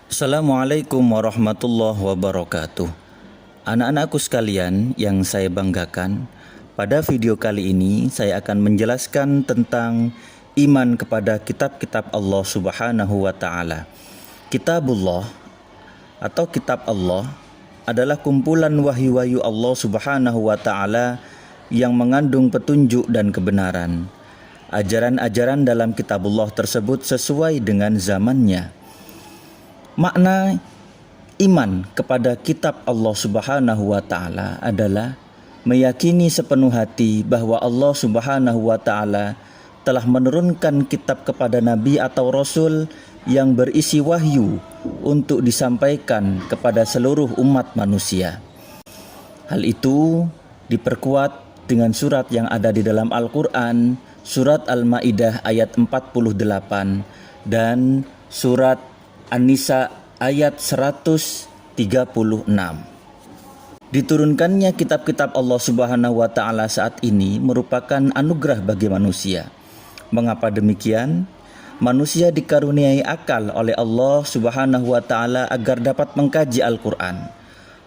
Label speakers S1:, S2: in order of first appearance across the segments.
S1: Assalamualaikum warahmatullahi wabarakatuh. Anak-anakku sekalian yang saya banggakan, pada video kali ini saya akan menjelaskan tentang iman kepada kitab-kitab Allah Subhanahu wa taala. Kitabullah atau kitab Allah adalah kumpulan wahyu-wahyu Allah Subhanahu wa taala yang mengandung petunjuk dan kebenaran. Ajaran-ajaran dalam kitabullah tersebut sesuai dengan zamannya. Makna iman kepada kitab Allah Subhanahu wa taala adalah meyakini sepenuh hati bahwa Allah Subhanahu wa taala telah menurunkan kitab kepada nabi atau rasul yang berisi wahyu untuk disampaikan kepada seluruh umat manusia. Hal itu diperkuat dengan surat yang ada di dalam Al-Qur'an, surat Al-Maidah ayat 48 dan surat An-Nisa ayat 136. Diturunkannya kitab-kitab Allah Subhanahu wa taala saat ini merupakan anugerah bagi manusia. Mengapa demikian? Manusia dikaruniai akal oleh Allah Subhanahu wa taala agar dapat mengkaji Al-Qur'an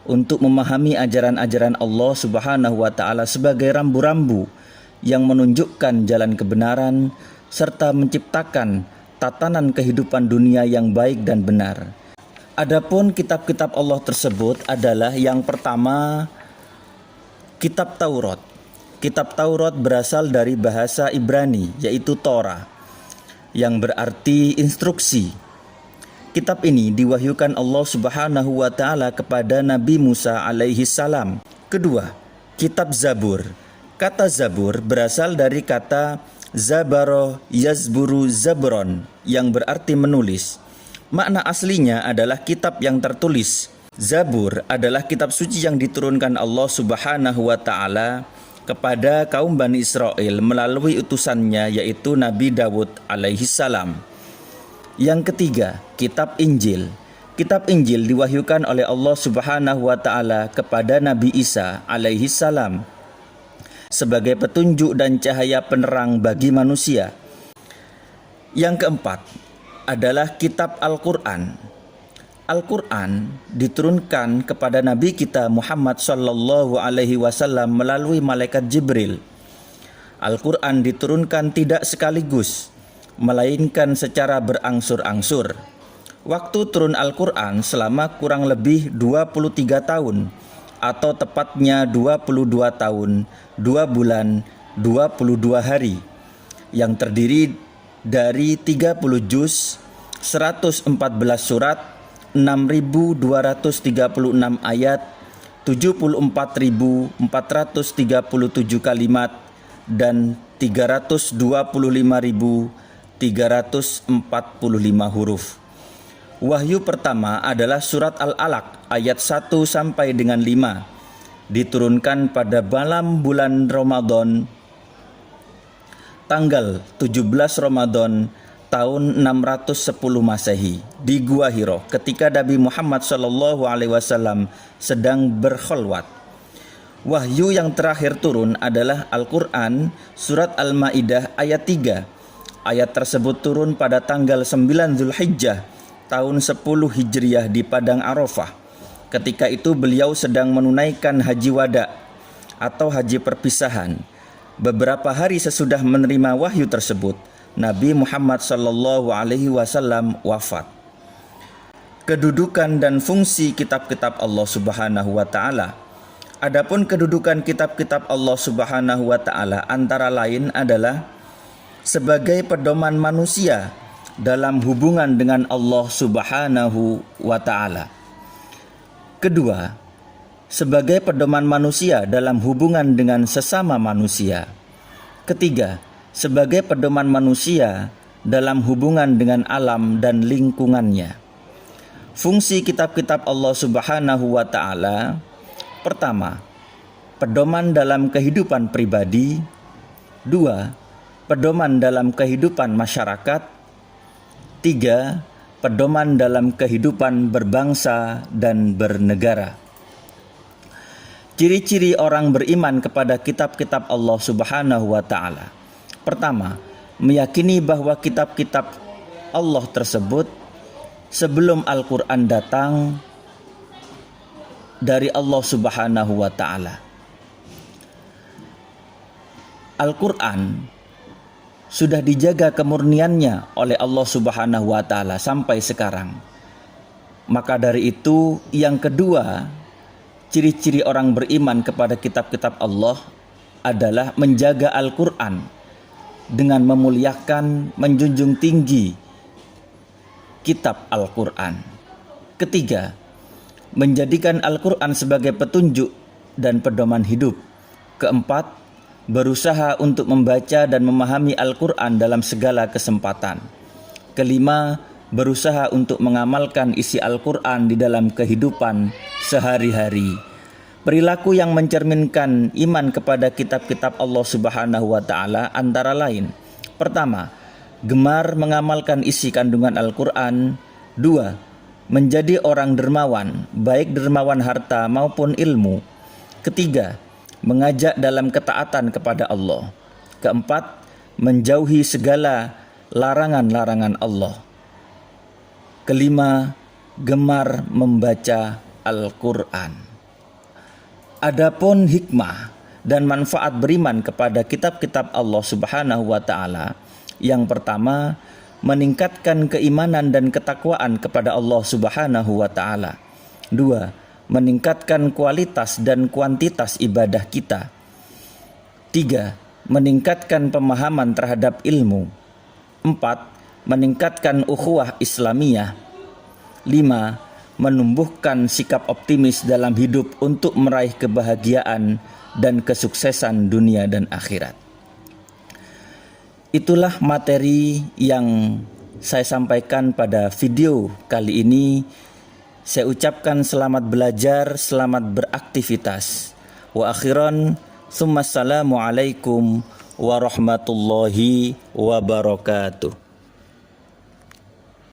S1: untuk memahami ajaran-ajaran Allah Subhanahu wa taala sebagai rambu-rambu yang menunjukkan jalan kebenaran serta menciptakan tatanan kehidupan dunia yang baik dan benar. Adapun kitab-kitab Allah tersebut adalah yang pertama, kitab Taurat. Kitab Taurat berasal dari bahasa Ibrani, yaitu Torah, yang berarti instruksi. Kitab ini diwahyukan Allah Subhanahu wa taala kepada Nabi Musa alaihi salam. Kedua, kitab Zabur. Kata Zabur berasal dari kata Zabaro yazburu zabron yang berarti menulis. Makna aslinya adalah kitab yang tertulis. Zabur adalah kitab suci yang diturunkan Allah Subhanahu wa taala kepada kaum Bani Israel melalui utusannya yaitu Nabi Dawud alaihi salam. Yang ketiga, kitab Injil. Kitab Injil diwahyukan oleh Allah Subhanahu wa taala kepada Nabi Isa alaihi salam sebagai petunjuk dan cahaya penerang bagi manusia. Yang keempat adalah kitab Al-Qur'an. Al-Qur'an diturunkan kepada Nabi kita Muhammad sallallahu alaihi wasallam melalui malaikat Jibril. Al-Qur'an diturunkan tidak sekaligus, melainkan secara berangsur-angsur. Waktu turun Al-Qur'an selama kurang lebih 23 tahun atau tepatnya 22 tahun, 2 bulan, 22 hari, yang terdiri dari 30 juz, 114 surat, 6.236 ayat, 74.437 kalimat, dan 325.345 huruf. Wahyu pertama adalah surat Al-Alaq ayat 1 sampai dengan 5. Diturunkan pada malam bulan Ramadan tanggal 17 Ramadan tahun 610 Masehi di Gua Hiro ketika Nabi Muhammad SAW sedang berkholwat. Wahyu yang terakhir turun adalah Al-Qur'an surat Al-Maidah ayat 3. Ayat tersebut turun pada tanggal 9 Zulhijjah tahun 10 Hijriah di Padang Arafah. Ketika itu beliau sedang menunaikan haji wada atau haji perpisahan. Beberapa hari sesudah menerima wahyu tersebut, Nabi Muhammad SAW wafat. Kedudukan dan fungsi kitab-kitab Allah Subhanahu wa taala. Adapun kedudukan kitab-kitab Allah Subhanahu wa taala antara lain adalah sebagai pedoman manusia dalam hubungan dengan Allah Subhanahu wa taala. Kedua, sebagai pedoman manusia dalam hubungan dengan sesama manusia. Ketiga, sebagai pedoman manusia dalam hubungan dengan alam dan lingkungannya. Fungsi kitab-kitab Allah Subhanahu wa taala: pertama, pedoman dalam kehidupan pribadi. Dua, pedoman dalam kehidupan masyarakat. 3. Pedoman dalam kehidupan berbangsa dan bernegara. Ciri-ciri orang beriman kepada kitab-kitab Allah Subhanahu wa taala. Pertama, meyakini bahwa kitab-kitab Allah tersebut sebelum Al-Quran datang dari Allah Subhanahu wa Ta'ala. Al-Quran sudah dijaga kemurniannya oleh Allah Subhanahu wa Ta'ala sampai sekarang. Maka dari itu, yang kedua, ciri-ciri orang beriman kepada kitab-kitab Allah adalah menjaga Al-Quran dengan memuliakan, menjunjung tinggi kitab Al-Quran. Ketiga, menjadikan Al-Quran sebagai petunjuk dan pedoman hidup. Keempat, berusaha untuk membaca dan memahami Al-Quran dalam segala kesempatan. Kelima, berusaha untuk mengamalkan isi Al-Quran di dalam kehidupan sehari-hari. Perilaku yang mencerminkan iman kepada kitab-kitab Allah Subhanahu wa Ta'ala antara lain: pertama, gemar mengamalkan isi kandungan Al-Quran. Dua, menjadi orang dermawan, baik dermawan harta maupun ilmu. Ketiga, mengajak dalam ketaatan kepada Allah. Keempat, menjauhi segala larangan-larangan Allah. Kelima, gemar membaca Al-Quran. Adapun hikmah dan manfaat beriman kepada kitab-kitab Allah Subhanahu wa Ta'ala, yang pertama, meningkatkan keimanan dan ketakwaan kepada Allah Subhanahu wa Ta'ala. Dua, meningkatkan kualitas dan kuantitas ibadah kita. Tiga, meningkatkan pemahaman terhadap ilmu. Empat, meningkatkan ukhuwah Islamiyah. Lima, menumbuhkan sikap optimis dalam hidup untuk meraih kebahagiaan dan kesuksesan dunia dan akhirat. Itulah materi yang saya sampaikan pada video kali ini. Saya ucapkan selamat belajar, selamat beraktivitas. Wa akhiran, tsumma assalamualaikum warahmatullahi wabarakatuh.